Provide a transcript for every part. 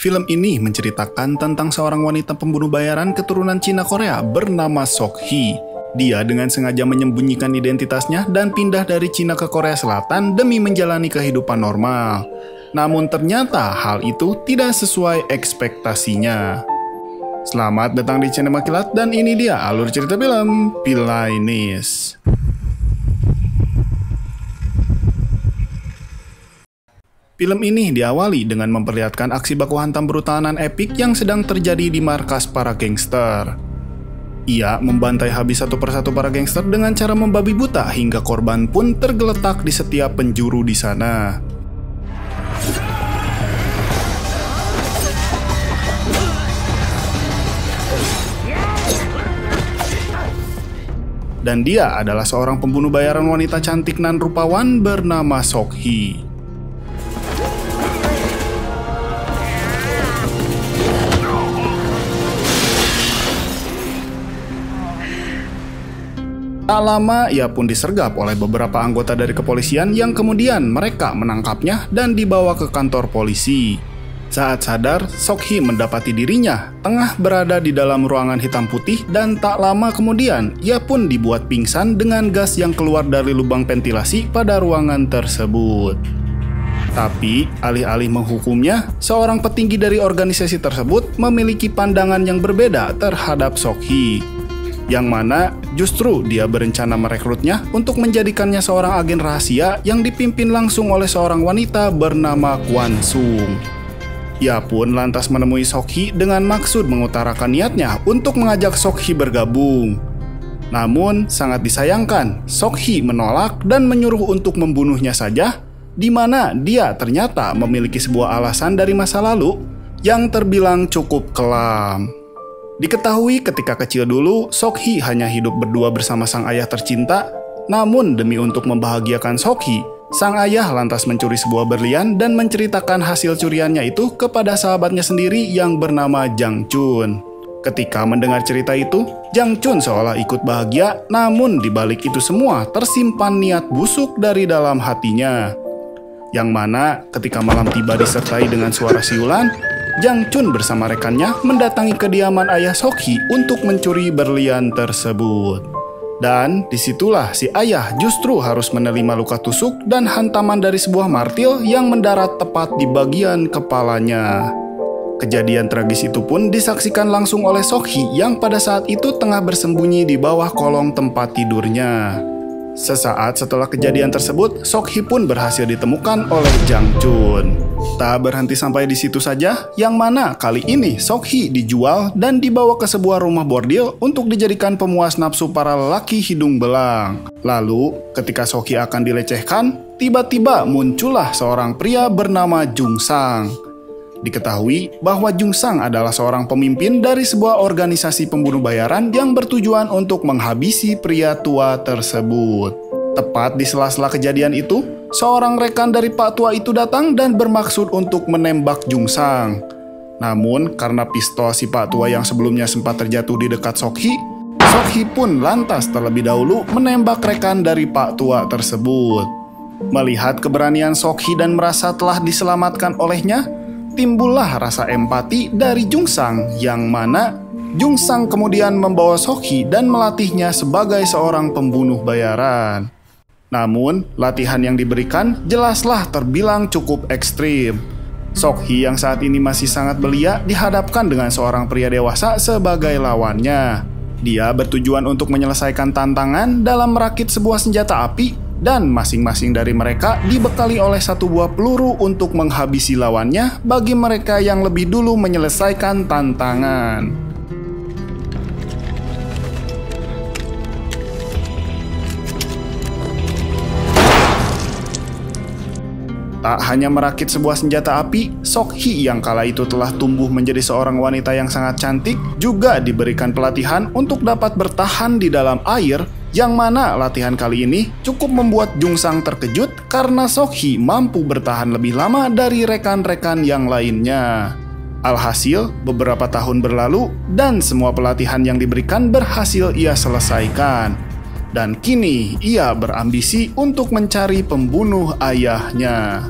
Film ini menceritakan tentang seorang wanita pembunuh bayaran keturunan Cina Korea bernama Sok Hee. Dia dengan sengaja menyembunyikan identitasnya dan pindah dari Cina ke Korea Selatan demi menjalani kehidupan normal. Namun ternyata hal itu tidak sesuai ekspektasinya. Selamat datang di channel Makilat dan ini dia alur cerita film Pilainis. Film ini diawali dengan memperlihatkan aksi baku hantam brutalan epik yang sedang terjadi di markas para gangster. Ia membantai habis satu persatu para gangster dengan cara membabi buta hingga korban pun tergeletak di setiap penjuru di sana. Dan dia adalah seorang pembunuh bayaran wanita cantik nan rupawan bernama Sok Hee. Tak lama, ia pun disergap oleh beberapa anggota dari kepolisian yang kemudian mereka menangkapnya dan dibawa ke kantor polisi. Saat sadar, Sok Hee mendapati dirinya tengah berada di dalam ruangan hitam putih dan tak lama kemudian ia pun dibuat pingsan dengan gas yang keluar dari lubang ventilasi pada ruangan tersebut. Tapi, alih-alih menghukumnya, seorang petinggi dari organisasi tersebut memiliki pandangan yang berbeda terhadap Sok Hee. Yang mana justru dia berencana merekrutnya untuk menjadikannya seorang agen rahasia yang dipimpin langsung oleh seorang wanita bernama Kwon Sung. Ia pun lantas menemui Sok Hee dengan maksud mengutarakan niatnya untuk mengajak Sok Hee bergabung. Namun sangat disayangkan, Sok Hee menolak dan menyuruh untuk membunuhnya saja, di mana dia ternyata memiliki sebuah alasan dari masa lalu yang terbilang cukup kelam. Diketahui ketika kecil dulu, Sok Hee hanya hidup berdua bersama sang ayah tercinta. Namun demi untuk membahagiakan Sok Hee, sang ayah lantas mencuri sebuah berlian dan menceritakan hasil curiannya itu kepada sahabatnya sendiri yang bernama Jang Chun. Ketika mendengar cerita itu, Jang Chun seolah ikut bahagia, namun di balik itu semua tersimpan niat busuk dari dalam hatinya. Yang mana ketika malam tiba disertai dengan suara siulan, Jang Chun bersama rekannya mendatangi kediaman ayah Sok Hee untuk mencuri berlian tersebut. Dan disitulah si ayah justru harus menerima luka tusuk dan hantaman dari sebuah martil yang mendarat tepat di bagian kepalanya. Kejadian tragis itu pun disaksikan langsung oleh Sok Hee yang pada saat itu tengah bersembunyi di bawah kolong tempat tidurnya. Sesaat setelah kejadian tersebut, Sok Hee pun berhasil ditemukan oleh Jang Chun. Tak berhenti sampai di situ saja, yang mana kali ini Sok Hee dijual dan dibawa ke sebuah rumah bordil untuk dijadikan pemuas nafsu para lelaki hidung belang. Lalu, ketika Sok Hee akan dilecehkan, tiba-tiba muncullah seorang pria bernama Jung Sang. Diketahui bahwa Jung Sang adalah seorang pemimpin dari sebuah organisasi pembunuh bayaran yang bertujuan untuk menghabisi pria tua tersebut. Tepat di sela-sela kejadian itu, seorang rekan dari Pak Tua itu datang dan bermaksud untuk menembak Jung Sang. Namun, karena pistol si Pak Tua yang sebelumnya sempat terjatuh di dekat Sok Hee, Sok Hee pun lantas terlebih dahulu menembak rekan dari Pak Tua tersebut. Melihat keberanian Sok Hee dan merasa telah diselamatkan olehnya, timbullah rasa empati dari Jung Sang, yang mana Jung Sang kemudian membawa Sok Hee dan melatihnya sebagai seorang pembunuh bayaran. Namun, latihan yang diberikan jelaslah terbilang cukup ekstrim. Sok Hee yang saat ini masih sangat belia dihadapkan dengan seorang pria dewasa sebagai lawannya. Dia bertujuan untuk menyelesaikan tantangan dalam merakit sebuah senjata api, dan masing-masing dari mereka dibekali oleh satu buah peluru untuk menghabisi lawannya bagi mereka yang lebih dulu menyelesaikan tantangan. Tak hanya merakit sebuah senjata api, Sok Hee yang kala itu telah tumbuh menjadi seorang wanita yang sangat cantik juga diberikan pelatihan untuk dapat bertahan di dalam air, yang mana latihan kali ini cukup membuat Jung Sang terkejut karena Sok Hee mampu bertahan lebih lama dari rekan-rekan yang lainnya. Alhasil, beberapa tahun berlalu dan semua pelatihan yang diberikan berhasil ia selesaikan. Dan kini ia berambisi untuk mencari pembunuh ayahnya.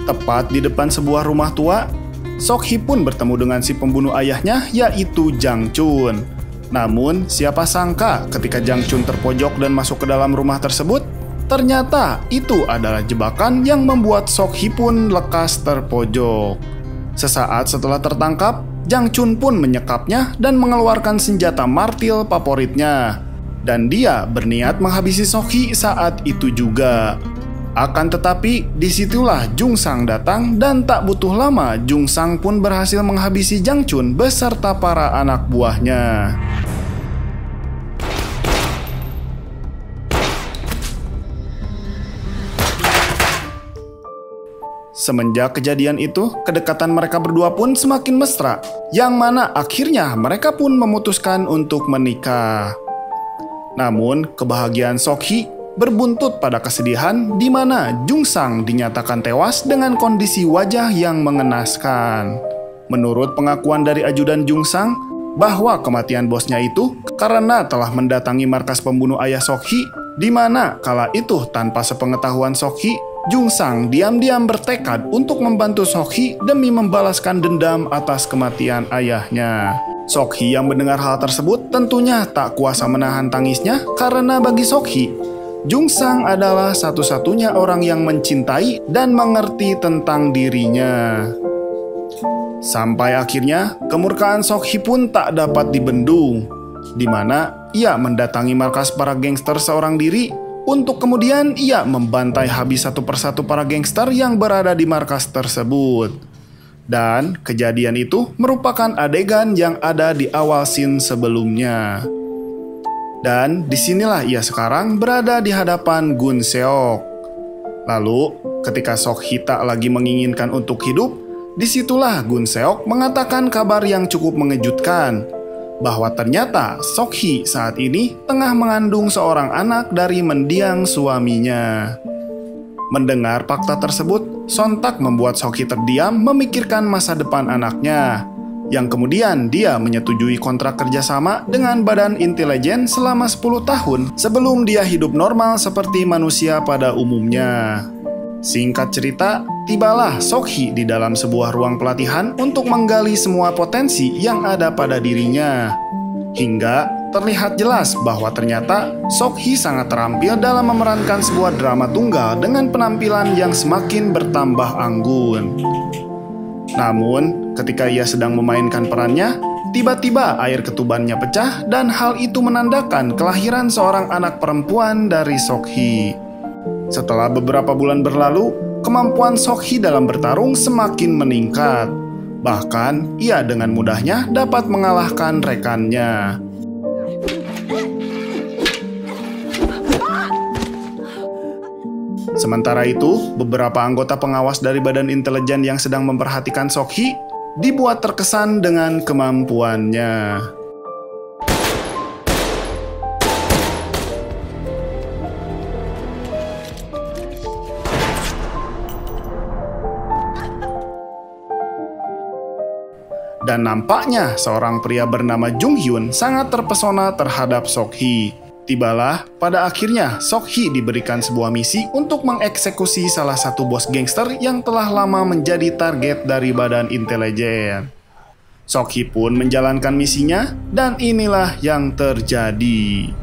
Tepat di depan sebuah rumah tua, Sok Hee pun bertemu dengan si pembunuh ayahnya, yaitu Jang Chun. Namun, siapa sangka ketika Jang Chun terpojok dan masuk ke dalam rumah tersebut, ternyata itu adalah jebakan yang membuat Sok Hee pun lekas terpojok. Sesaat setelah tertangkap, Jang Chun pun menyekapnya dan mengeluarkan senjata martil favoritnya. Dan dia berniat menghabisi Sok Hee saat itu juga. Akan tetapi, disitulah Jung Sang datang dan tak butuh lama Jung Sang pun berhasil menghabisi Jang Chun beserta para anak buahnya. Semenjak kejadian itu, kedekatan mereka berdua pun semakin mesra, yang mana akhirnya mereka pun memutuskan untuk menikah. Namun, kebahagiaan Sok Hee berbuntut pada kesedihan di mana Jung Sang dinyatakan tewas dengan kondisi wajah yang mengenaskan. Menurut pengakuan dari ajudan Jung Sang, bahwa kematian bosnya itu karena telah mendatangi markas pembunuh ayah Sok Hee, di mana kala itu tanpa sepengetahuan Sok Hee, Jung Sang diam-diam bertekad untuk membantu Sok Hee demi membalaskan dendam atas kematian ayahnya. Sok Hee yang mendengar hal tersebut tentunya tak kuasa menahan tangisnya karena bagi Sok Hee, Jung Sang adalah satu-satunya orang yang mencintai dan mengerti tentang dirinya. Sampai akhirnya kemurkaan Sok Hee pun tak dapat dibendung, di mana ia mendatangi markas para gangster seorang diri untuk kemudian ia membantai habis satu persatu para gangster yang berada di markas tersebut. Dan kejadian itu merupakan adegan yang ada di awal scene sebelumnya. Dan disinilah ia sekarang berada di hadapan Gun Seok. Lalu ketika Sok Hee tak lagi menginginkan untuk hidup, disitulah Gun Seok mengatakan kabar yang cukup mengejutkan, bahwa ternyata Sok Hee saat ini tengah mengandung seorang anak dari mendiang suaminya. Mendengar fakta tersebut, sontak membuat Sok Hee terdiam memikirkan masa depan anaknya, yang kemudian dia menyetujui kontrak kerjasama dengan Badan Intelijen selama 10 tahun sebelum dia hidup normal seperti manusia pada umumnya. Singkat cerita, tibalah Sok Hee di dalam sebuah ruang pelatihan untuk menggali semua potensi yang ada pada dirinya. Hingga terlihat jelas bahwa ternyata Sok Hee sangat terampil dalam memerankan sebuah drama tunggal dengan penampilan yang semakin bertambah anggun. Namun, ketika ia sedang memainkan perannya, tiba-tiba air ketubannya pecah dan hal itu menandakan kelahiran seorang anak perempuan dari Sok Hee. Setelah beberapa bulan berlalu, kemampuan Sok Hee dalam bertarung semakin meningkat. Bahkan, ia dengan mudahnya dapat mengalahkan rekannya. Sementara itu, beberapa anggota pengawas dari Badan Intelijen yang sedang memperhatikan Sok Hee dibuat terkesan dengan kemampuannya. Dan nampaknya seorang pria bernama Jung Hyun sangat terpesona terhadap Sok Hee. Tibalah pada akhirnya Sok Hee diberikan sebuah misi untuk mengeksekusi salah satu bos gangster yang telah lama menjadi target dari Badan Intelijen. Sok Hee pun menjalankan misinya dan inilah yang terjadi.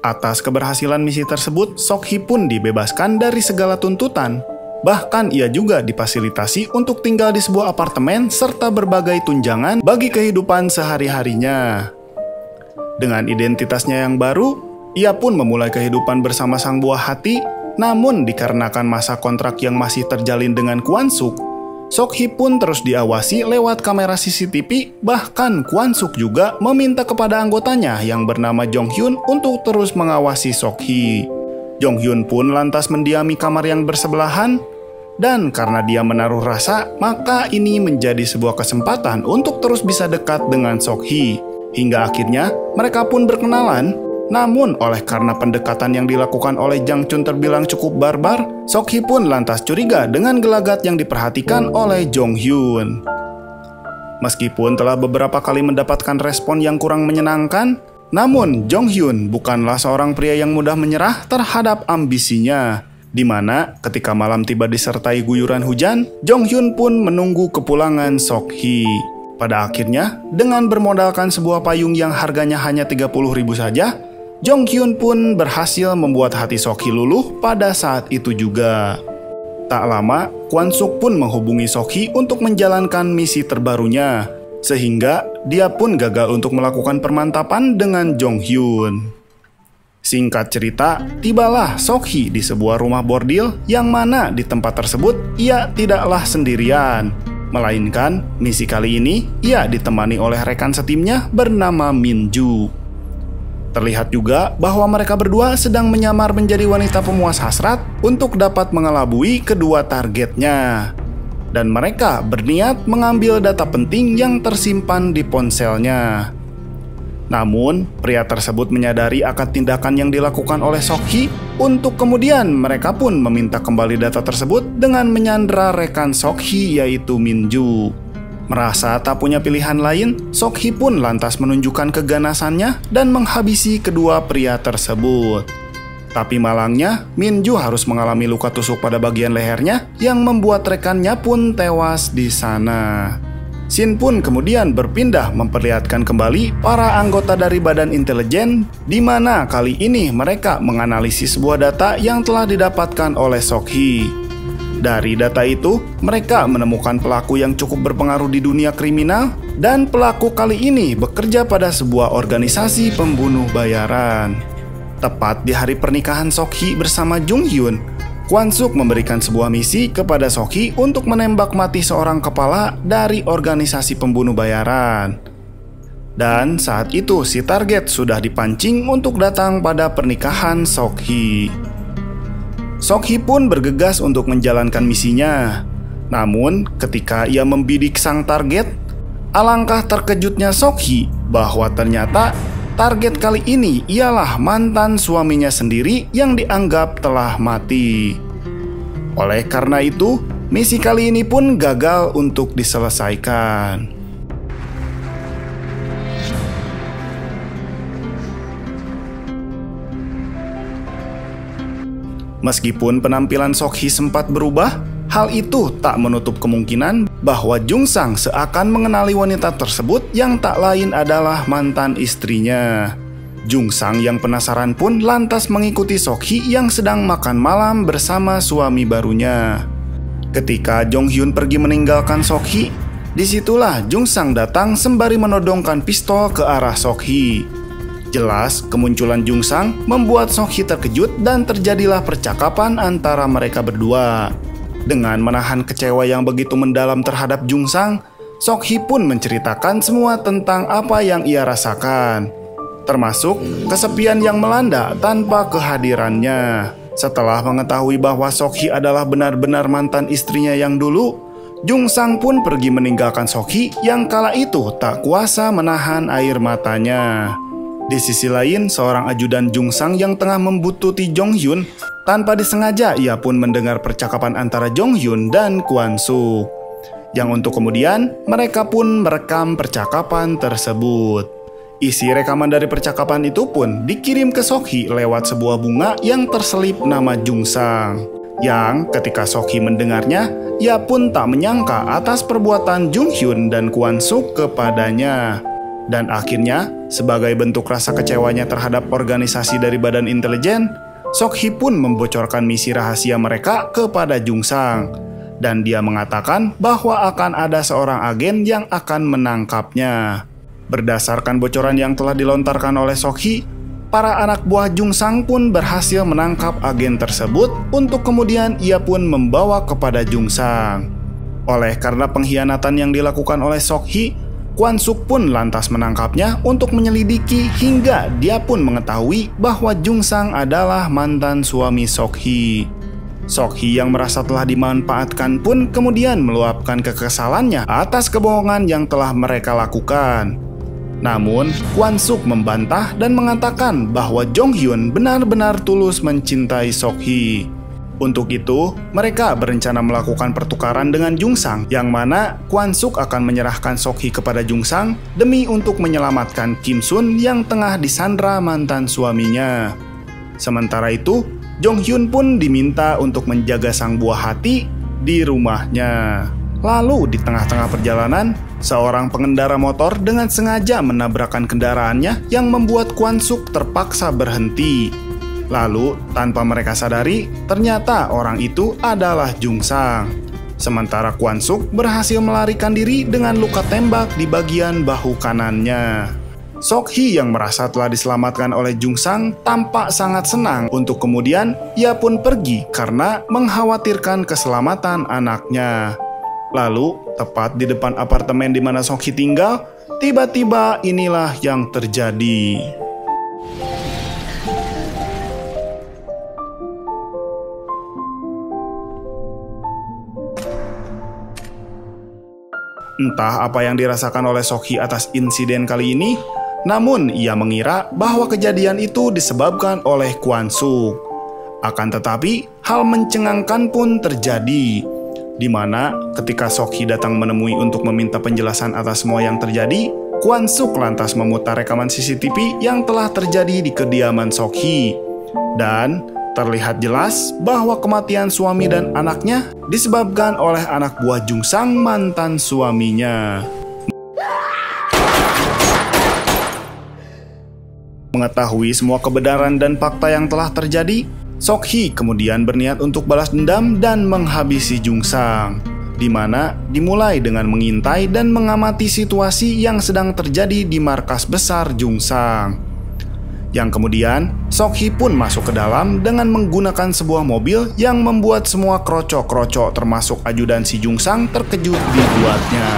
Atas keberhasilan misi tersebut, Sok Hee pun dibebaskan dari segala tuntutan. Bahkan ia juga difasilitasi untuk tinggal di sebuah apartemen serta berbagai tunjangan bagi kehidupan sehari-harinya. Dengan identitasnya yang baru, ia pun memulai kehidupan bersama sang buah hati. Namun dikarenakan masa kontrak yang masih terjalin dengan Kwon Suk, Sok Hee pun terus diawasi lewat kamera CCTV. Bahkan Kwon Suk juga meminta kepada anggotanya yang bernama Jong Hyun untuk terus mengawasi Sok Hee. Jong Hyun pun lantas mendiami kamar yang bersebelahan. Dan karena dia menaruh rasa, maka ini menjadi sebuah kesempatan untuk terus bisa dekat dengan Sok Hee. Hingga akhirnya mereka pun berkenalan. Namun oleh karena pendekatan yang dilakukan oleh Jang Chun terbilang cukup barbar, Sok Hee pun lantas curiga dengan gelagat yang diperhatikan oleh Jong Hyun. Meskipun telah beberapa kali mendapatkan respon yang kurang menyenangkan, Namun Jong Hyun bukanlah seorang pria yang mudah menyerah terhadap ambisinya, di mana ketika malam tiba disertai guyuran hujan, Jong Hyun pun menunggu kepulangan Sok Hee. Pada akhirnya, dengan bermodalkan sebuah payung yang harganya hanya 30.000 saja, Jong Hyun pun berhasil membuat hati Sok Hee luluh pada saat itu juga. Tak lama, Kwon Suk pun menghubungi Sok Hee untuk menjalankan misi terbarunya, sehingga dia pun gagal untuk melakukan permantapan dengan Jong Hyun. Singkat cerita, tibalah Sok Hee di sebuah rumah bordil yang mana di tempat tersebut ia tidaklah sendirian, melainkan misi kali ini ia ditemani oleh rekan setimnya bernama Min Ju. Terlihat juga bahwa mereka berdua sedang menyamar menjadi wanita pemuas hasrat untuk dapat mengelabui kedua targetnya. Dan mereka berniat mengambil data penting yang tersimpan di ponselnya. Namun, pria tersebut menyadari akan tindakan yang dilakukan oleh Sok Hee untuk kemudian mereka pun meminta kembali data tersebut dengan menyandra rekan Sok Hee yaitu Min Ju. Merasa tak punya pilihan lain, Sok Hee pun lantas menunjukkan keganasannya dan menghabisi kedua pria tersebut. Tapi malangnya, Min Ju harus mengalami luka tusuk pada bagian lehernya yang membuat rekannya pun tewas di sana. Scene pun kemudian berpindah memperlihatkan kembali para anggota dari Badan Intelijen, di mana kali ini mereka menganalisis sebuah data yang telah didapatkan oleh Sok Hee. Dari data itu, mereka menemukan pelaku yang cukup berpengaruh di dunia kriminal, dan pelaku kali ini bekerja pada sebuah organisasi pembunuh bayaran. Tepat di hari pernikahan Sok Hee bersama Jong Hyun, Kwon Suk memberikan sebuah misi kepada Sok Hee untuk menembak mati seorang kepala dari organisasi pembunuh bayaran. Dan saat itu si target sudah dipancing untuk datang pada pernikahan Sok Hee. Sok Hee pun bergegas untuk menjalankan misinya. Namun ketika ia membidik sang target, alangkah terkejutnya Sok Hee bahwa ternyata target kali ini ialah mantan suaminya sendiri yang dianggap telah mati. Oleh karena itu, misi kali ini pun gagal untuk diselesaikan. Meskipun penampilan Sok Hee sempat berubah, hal itu tak menutup kemungkinan bahwa Jung Sang seakan mengenali wanita tersebut yang tak lain adalah mantan istrinya. Jung Sang yang penasaran pun lantas mengikuti Sok Hee yang sedang makan malam bersama suami barunya. Ketika Jong Hyun pergi meninggalkan Sok Hee, disitulah Jung Sang datang sembari menodongkan pistol ke arah Sok Hee. Jelas, kemunculan Jung Sang membuat Sok Hee terkejut dan terjadilah percakapan antara mereka berdua. Dengan menahan kecewa yang begitu mendalam terhadap Jung Sang, Sok Hee pun menceritakan semua tentang apa yang ia rasakan, termasuk kesepian yang melanda tanpa kehadirannya. Setelah mengetahui bahwa Sok Hee adalah benar-benar mantan istrinya yang dulu, Jung Sang pun pergi meninggalkan Sok Hee yang kala itu tak kuasa menahan air matanya. Di sisi lain, seorang ajudan Jung Sang yang tengah membuntuti Jong Hyun, tanpa disengaja ia pun mendengar percakapan antara Jong Hyun dan Kwon Suk, yang untuk kemudian mereka pun merekam percakapan tersebut. Isi rekaman dari percakapan itu pun dikirim ke Sok Hee lewat sebuah bunga yang terselip nama Jung Sang, yang ketika Sok Hee mendengarnya, ia pun tak menyangka atas perbuatan Jung Hyun dan Kwon Suk kepadanya. Dan akhirnya, sebagai bentuk rasa kecewanya terhadap organisasi dari Badan Intelijen, Sok Hee pun membocorkan misi rahasia mereka kepada Jung Sang. Dan dia mengatakan bahwa akan ada seorang agen yang akan menangkapnya. Berdasarkan bocoran yang telah dilontarkan oleh Sok Hee, para anak buah Jung Sang pun berhasil menangkap agen tersebut untuk kemudian ia pun membawa kepada Jung Sang. Oleh karena pengkhianatan yang dilakukan oleh Sok Hee, Kwon Suk pun lantas menangkapnya untuk menyelidiki hingga dia pun mengetahui bahwa Jung Sang adalah mantan suami Sok Hee. Sok Hee yang merasa telah dimanfaatkan pun kemudian meluapkan kekesalannya atas kebohongan yang telah mereka lakukan. Namun, Kwon Suk membantah dan mengatakan bahwa Jong Hyun benar-benar tulus mencintai Sok Hee. Untuk itu, mereka berencana melakukan pertukaran dengan Jungsang, yang mana Kwansuk akan menyerahkan Sok-hee kepada Jungsang demi untuk menyelamatkan Kim Sun yang tengah disandra mantan suaminya. Sementara itu, Jong Hyun pun diminta untuk menjaga sang buah hati di rumahnya. Lalu di tengah-tengah perjalanan, seorang pengendara motor dengan sengaja menabrakkan kendaraannya yang membuat Kwansuk terpaksa berhenti. Lalu, tanpa mereka sadari, ternyata orang itu adalah Jungsang. Sementara Kwansuk berhasil melarikan diri dengan luka tembak di bagian bahu kanannya. Sok-hee yang merasa telah diselamatkan oleh Jungsang tampak sangat senang untuk kemudian ia pun pergi karena mengkhawatirkan keselamatan anaknya. Lalu, tepat di depan apartemen di mana Sok-hee tinggal, tiba-tiba inilah yang terjadi. Entah apa yang dirasakan oleh Sok-hee atas insiden kali ini, namun ia mengira bahwa kejadian itu disebabkan oleh Kwansuk. Akan tetapi, hal mencengangkan pun terjadi, di mana ketika Sok-hee datang menemui untuk meminta penjelasan atas semua yang terjadi, Kwansuk lantas memutar rekaman CCTV yang telah terjadi di kediaman Sok-hee. Dan terlihat jelas bahwa kematian suami dan anaknya disebabkan oleh anak buah Jungsang mantan suaminya. Mengetahui semua kebenaran dan fakta yang telah terjadi, Sok-hee kemudian berniat untuk balas dendam dan menghabisi Jungsang, di mana dimulai dengan mengintai dan mengamati situasi yang sedang terjadi di markas besar Jungsang. Yang kemudian, Sok-hee pun masuk ke dalam dengan menggunakan sebuah mobil yang membuat semua krocok-krocok termasuk ajudan si Jungsang terkejut dibuatnya.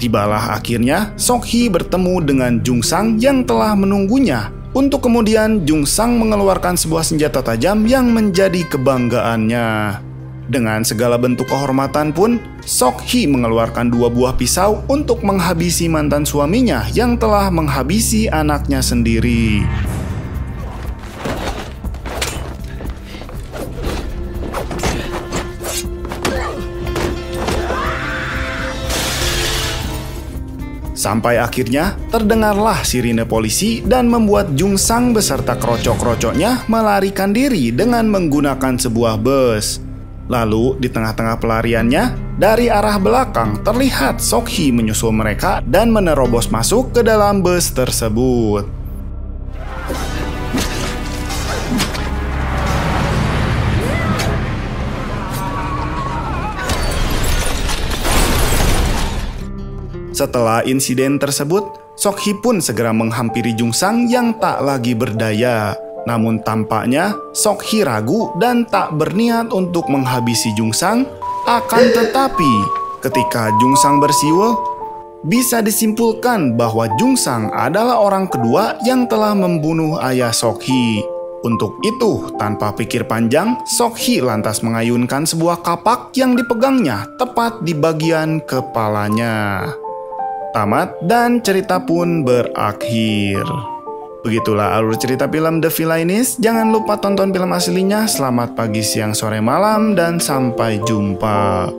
Tibalah akhirnya Sok-hee bertemu dengan Jungsang yang telah menunggunya. Untuk kemudian Jungsang mengeluarkan sebuah senjata tajam yang menjadi kebanggaannya. Dengan segala bentuk kehormatan pun, Sok-hee mengeluarkan 2 buah pisau untuk menghabisi mantan suaminya yang telah menghabisi anaknya sendiri. Sampai akhirnya terdengarlah sirine polisi dan membuat Jungsang beserta krocok-krocoknya melarikan diri dengan menggunakan sebuah bus. Lalu di tengah-tengah pelariannya, dari arah belakang terlihat Sok-hee menyusul mereka dan menerobos masuk ke dalam bus tersebut. Setelah insiden tersebut, Sok-hee pun segera menghampiri Jungsang yang tak lagi berdaya. Namun tampaknya Sok-hee ragu dan tak berniat untuk menghabisi Jungsang. Akan tetapi, ketika Jungsang bersiul, bisa disimpulkan bahwa Jungsang adalah orang kedua yang telah membunuh ayah Sok-hee. Untuk itu, tanpa pikir panjang, Sok-hee lantas mengayunkan sebuah kapak yang dipegangnya tepat di bagian kepalanya. Tamat dan cerita pun berakhir. Begitulah alur cerita film The Villainess. Jangan lupa tonton film aslinya. Selamat pagi, siang, sore, malam, dan sampai jumpa.